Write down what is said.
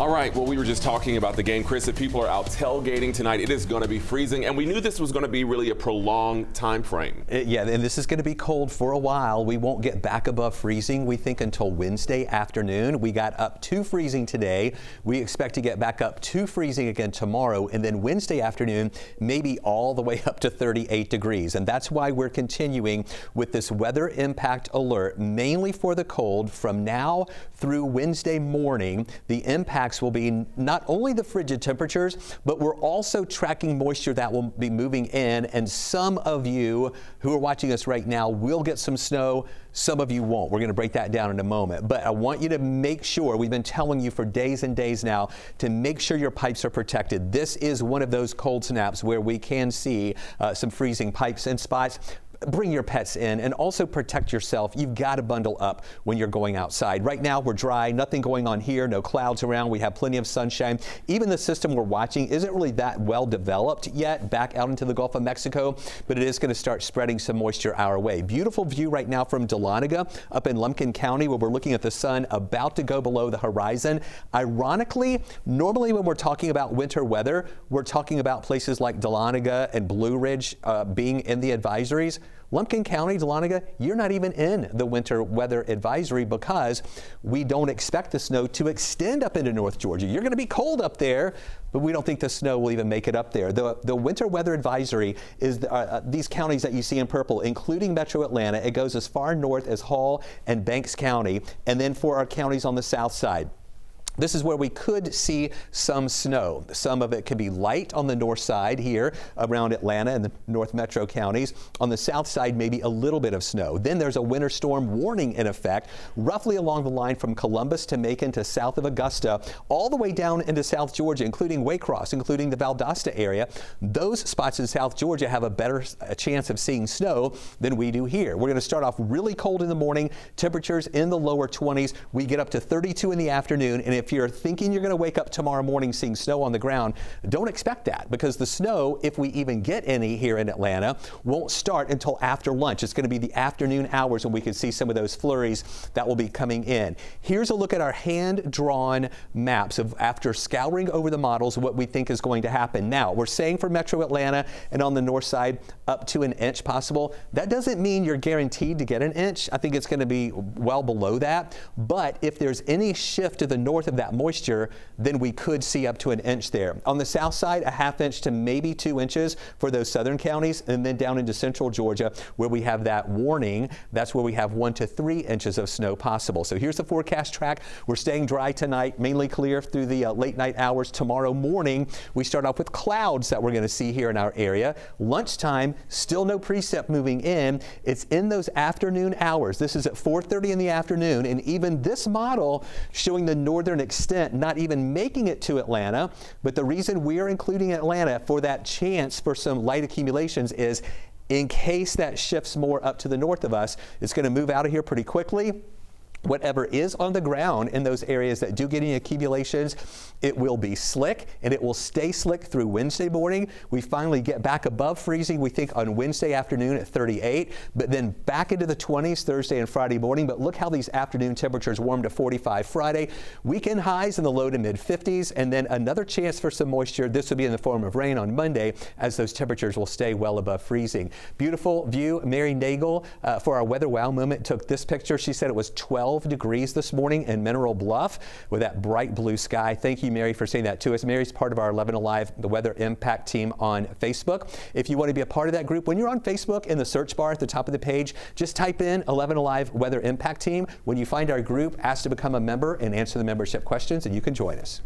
All right, well, we were just talking about the game, Chris. If people are out tailgating tonight, it is going to be freezing, and we knew this was going to be really a prolonged time frame. Yeah, and this is going to be cold for a while. We won't get back above freezing, we think, until Wednesday afternoon. We got up to freezing today. We expect to get back up to freezing again tomorrow, and then Wednesday afternoon, maybe all the way up to 38 degrees. And that's why we're continuing with this weather impact alert, mainly for the cold from now through Wednesday morning. The impacts will be not only the frigid temperatures, but we're also tracking moisture that will be moving in, and some of you who are watching us right now will get some snow. Some of you won't. We're going to break that down in a moment, but I want you to make sure, we've been telling you for days and days now, to make sure your pipes are protected. This is one of those cold snaps where we can see some freezing pipes in spots. Bring your pets in and also protect yourself. You've got to bundle up when you're going outside. Right now we're dry, nothing going on here, no clouds around. We have plenty of sunshine. Even the system we're watching isn't really that well developed yet back out into the Gulf of Mexico, but it is going to start spreading some moisture our way. Beautiful view right now from Dahlonega up in Lumpkin County, where we're looking at the sun about to go below the horizon. Ironically, normally when we're talking about winter weather, we're talking about places like Dahlonega and Blue Ridge being in the advisories. Lumpkin County, Dahlonega, you're not even in the winter weather advisory because we don't expect the snow to extend up into North Georgia. You're going to be cold up there, but we don't think the snow will even make it up there. The winter weather advisory is these counties that you see in purple, including Metro Atlanta. It goes as far north as Hall and Banks County, and then for our counties on the south side. This is where we could see some snow. Some of it could be light on the north side here around Atlanta and the north metro counties. On the south side, maybe a little bit of snow. Then there's a winter storm warning in effect roughly along the line from Columbus to Macon to south of Augusta, all the way down into South Georgia, including Waycross, including the Valdosta area. Those spots in South Georgia have a chance of seeing snow than we do here. We're going to start off really cold in the morning, temperatures in the lower 20s. We get up to 32 in the afternoon, and if you're thinking you're going to wake up tomorrow morning seeing snow on the ground, don't expect that, because the snow, if we even get any here in Atlanta, won't start until after lunch. It's going to be the afternoon hours when we can see some of those flurries that will be coming in. Here's a look at our hand-drawn maps of, after scouring over the models, what we think is going to happen. Now, we're saying for Metro Atlanta and on the north side up to an inch possible. That doesn't mean you're guaranteed to get an inch. I think it's going to be well below that, but if there's any shift to the north of that moisture, then we could see up to an inch there. On the south side, a half inch to maybe 2 inches for those southern counties, and then down into central Georgia where we have that warning, that's where we have 1 to 3 inches of snow possible. So here's the forecast track. We're staying dry tonight, mainly clear through the late night hours. Tomorrow morning, we start off with clouds that we're going to see here in our area. Lunchtime, still no precip moving in. It's in those afternoon hours. This is at 4:30 in the afternoon, and even this model showing the northern extent not even making it to Atlanta. But the reason we are including Atlanta for that chance for some light accumulations is in case that shifts more up to the north of us, it's going to move out of here pretty quickly. Whatever is on the ground in those areas that do get any accumulations, it will be slick, and it will stay slick through Wednesday morning. We finally get back above freezing, we think, on Wednesday afternoon at 38, but then back into the 20s Thursday and Friday morning. But look how these afternoon temperatures warm to 45 Friday. Weekend highs in the low to mid 50s, and then another chance for some moisture. This will be in the form of rain on Monday, as those temperatures will stay well above freezing. Beautiful view. Mary Nagel, for our Weather Wow moment, took this picture. She said it was 12 degrees this morning in Mineral Bluff with that bright blue sky. Thank you, Mary, for saying that to us. Mary's part of our 11 Alive, the Weather Impact team on Facebook. If you want to be a part of that group, when you're on Facebook, in the search bar at the top of the page, just type in 11 Alive Weather Impact Team. When you find our group, ask to become a member and answer the membership questions, and you can join us.